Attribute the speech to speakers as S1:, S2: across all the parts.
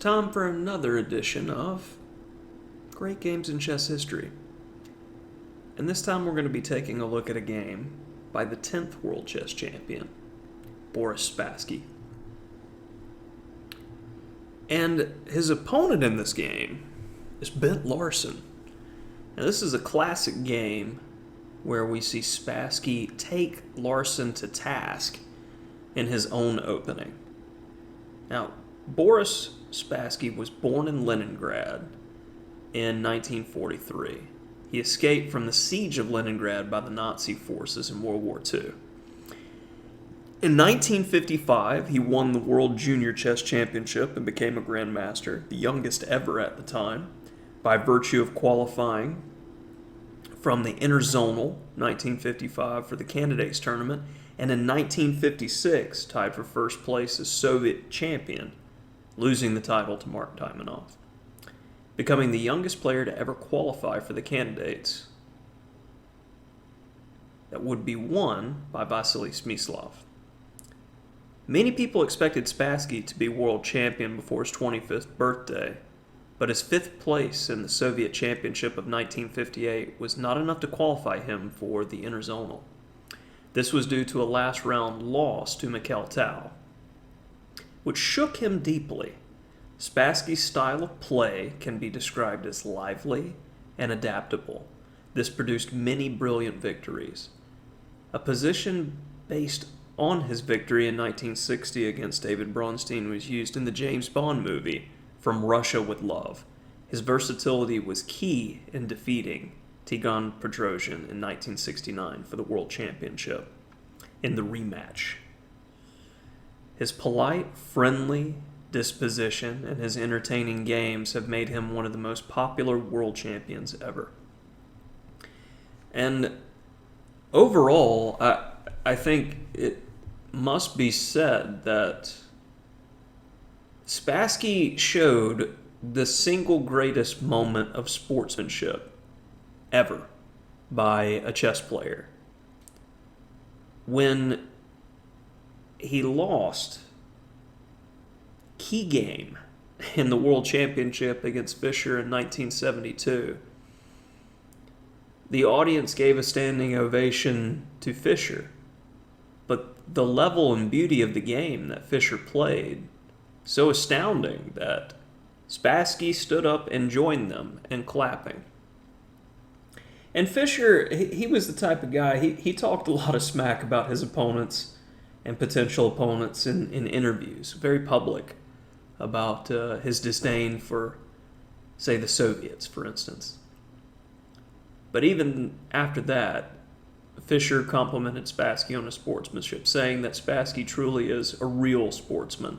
S1: time for another edition of Great Games in Chess History. And this time we're going to be taking a look at a game by the 10th World Chess Champion, Boris Spassky. And his opponent in this game is Bent Larsen. Now this is a classic game where we see Spassky take Larsen to task in his own opening. Now, Boris Spassky was born in Leningrad in 1943. He escaped from the siege of Leningrad by the Nazi forces in World War II. In 1955, he won the World Junior Chess Championship and became a grandmaster, the youngest ever at the time, by virtue of qualifying from the interzonal 1955 for the candidates tournament, and in 1956 tied for first place as Soviet champion, losing the title to Mark Taimanov, becoming the youngest player to ever qualify for the candidates that would be won by Vasily Smyslov. Many people expected Spassky to be world champion before his 25th birthday, but his 5th place in the Soviet Championship of 1958 was not enough to qualify him for the interzonal. This was due to a last round loss to Mikhail Tal, which shook him deeply. Spassky's style of play can be described as lively and adaptable. This produced many brilliant victories. A position based on his victory in 1960 against David Bronstein was used in the James Bond movie, From Russia with Love. His versatility was key in defeating Tigran Petrosian in 1969 for the World Championship in the rematch. His polite, friendly disposition and his entertaining games have made him one of the most popular world champions ever. And overall, I think it must be said that Spassky showed the single greatest moment of sportsmanship ever by a chess player. When he lost key game in the World Championship against Fischer in 1972, the audience gave a standing ovation to Fischer, but the level and beauty of the game that Fischer played so astounding that Spassky stood up and joined them in clapping. And Fischer, he was the type of guy, he talked a lot of smack about his opponents and potential opponents in interviews, very public about his disdain for, say, the Soviets, for instance. But even after that, Fischer complimented Spassky on his sportsmanship, saying that Spassky truly is a real sportsman.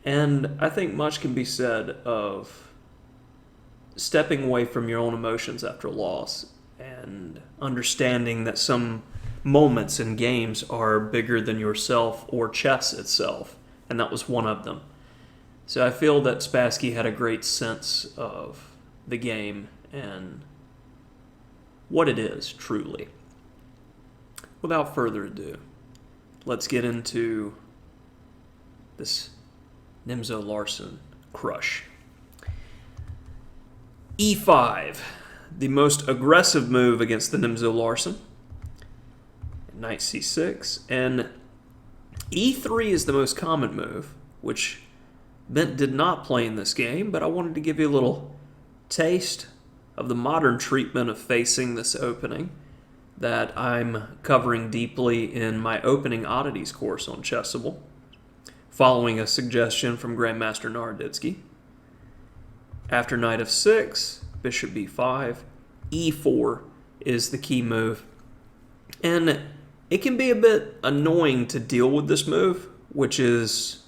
S1: And I think much can be said of stepping away from your own emotions after a loss and understanding that some moments in games are bigger than yourself or chess itself, and that was one of them. So I feel that Spassky had a great sense of the game and what it is truly. Without further ado, let's get into this Nimzo-Larsen crush. E5, the most aggressive move against the Nimzo-Larsen. Knight c6, and e3 is the most common move, which Bent did not play in this game, but I wanted to give you a little taste of the modern treatment of facing this opening that I'm covering deeply in my Opening Oddities course on Chessable, following a suggestion from Grandmaster Naroditsky. After knight f6, bishop b5, e4 is the key move. And it can be a bit annoying to deal with this move, which is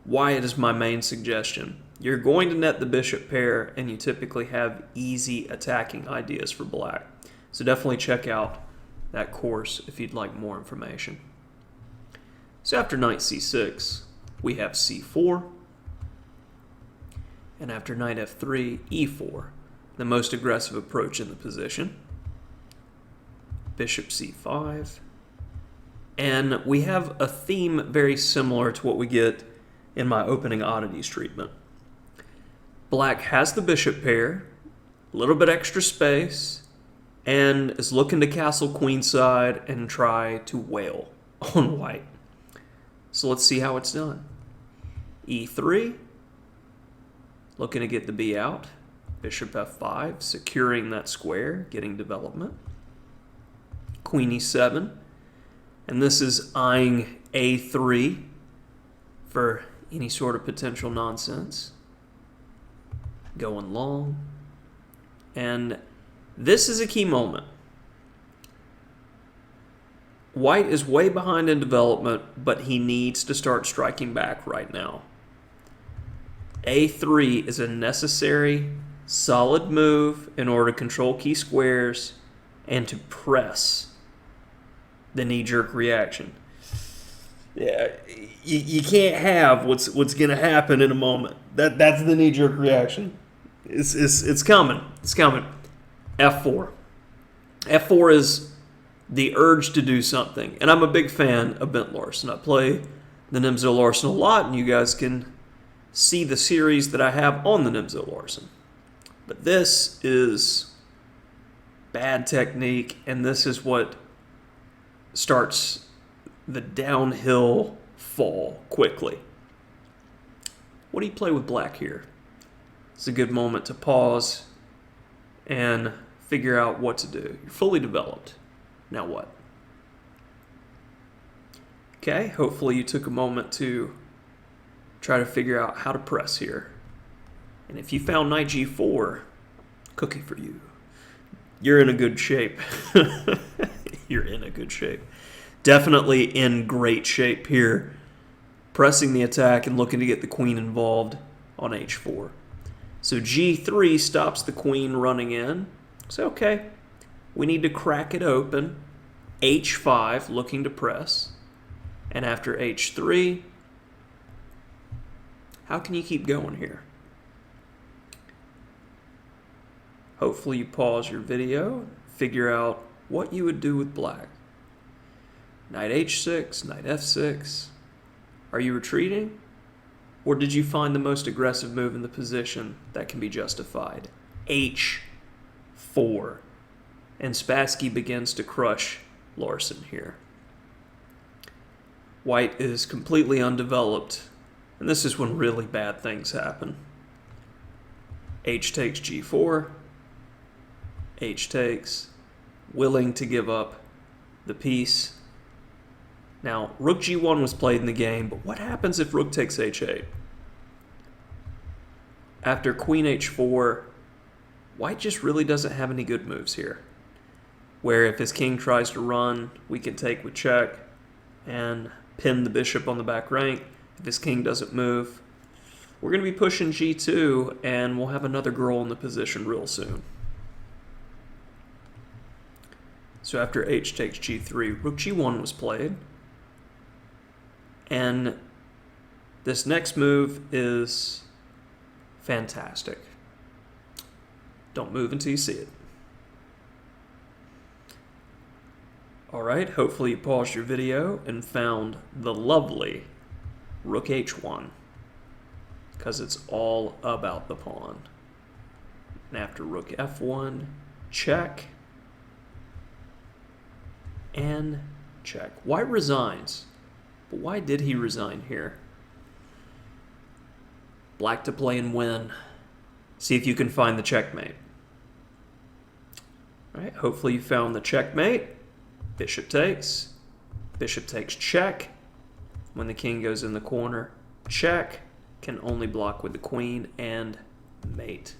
S1: why it is my main suggestion. You're going to net the bishop pair, and you typically have easy attacking ideas for black. So definitely check out that course if you'd like more information. So after knight c6, we have c4. And after knight f3, e4, the most aggressive approach in the position. Bishop c5. And we have a theme very similar to what we get in my opening oddities treatment. Black has the bishop pair, a little bit extra space, and is looking to castle queenside and try to wail on white. So let's see how it's done. E3, looking to get the b out. Bishop f5, securing that square, getting development. Queen e7, and this is eyeing a3 for any sort of potential nonsense. Going long. And this is a key moment. White is way behind in development, but he needs to start striking back right now. A3 is a necessary, solid move in order to control key squares and to press the knee-jerk reaction. Yeah, you can't have what's going to happen in a moment. That's the knee-jerk reaction. It's coming. It's coming. F4. F4 is the urge to do something. And I'm a big fan of Bent Larsen. I play the Nimzo Larsen a lot, and you guys can see the series that I have on the Nimzo Larsen. But this is bad technique, and this is what starts the downhill fall quickly. What do you play with black here? It's a good moment to pause and figure out what to do. You're fully developed. Now what? Okay, hopefully you took a moment to try to figure out how to press here. And if you found knight g4, cookie for you. You're in a good shape. You're in a good shape. Definitely in great shape here. Pressing the attack and looking to get the queen involved on h4. So g3 stops the queen running in. So okay, we need to crack it open. h5 looking to press. And after h3, how can you keep going here? Hopefully you pause your video, figure out what you would do with black. Knight h6, knight f6. Are you retreating? Or did you find the most aggressive move in the position that can be justified? h4. And Spassky begins to crush Larsen here. White is completely undeveloped, and this is when really bad things happen. H takes g4. H takes, willing to give up the piece. Now, rook g1 was played in the game, but what happens if rook takes h8? After queen h4, white just really doesn't have any good moves here. Where if his king tries to run, we can take with check and pin the bishop on the back rank. If his king doesn't move, we're going to be pushing g2, and we'll have another girl in the position real soon. So after h takes g3, rook g1 was played. And this next move is fantastic. Don't move until you see it. Alright, hopefully you paused your video and found the lovely rook h1. Because it's all about the pawn. And after rook f1, check. And check. White resigns. But why did he resign here? Black to play and win. See if you can find the checkmate. All right, hopefully you found the checkmate. Bishop takes check. When the king goes in the corner, check. Can only block with the queen and mate.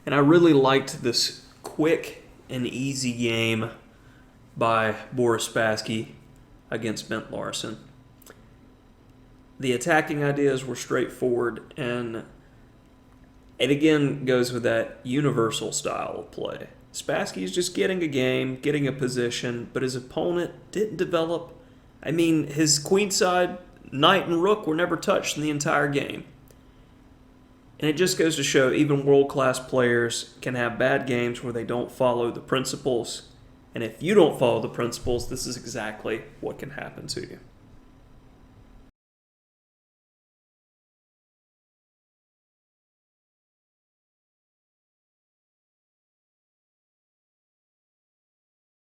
S1: And I really liked this quick and easy game by Boris Spassky against Bent Larsen. The attacking ideas were straightforward, and it again goes with that universal style of play. Spassky is just getting a game, getting a position, but his opponent didn't develop. I mean, his queenside knight and rook were never touched in the entire game. And it just goes to show even world-class players can have bad games where they don't follow the principles. And if you don't follow the principles, this is exactly what can happen to you.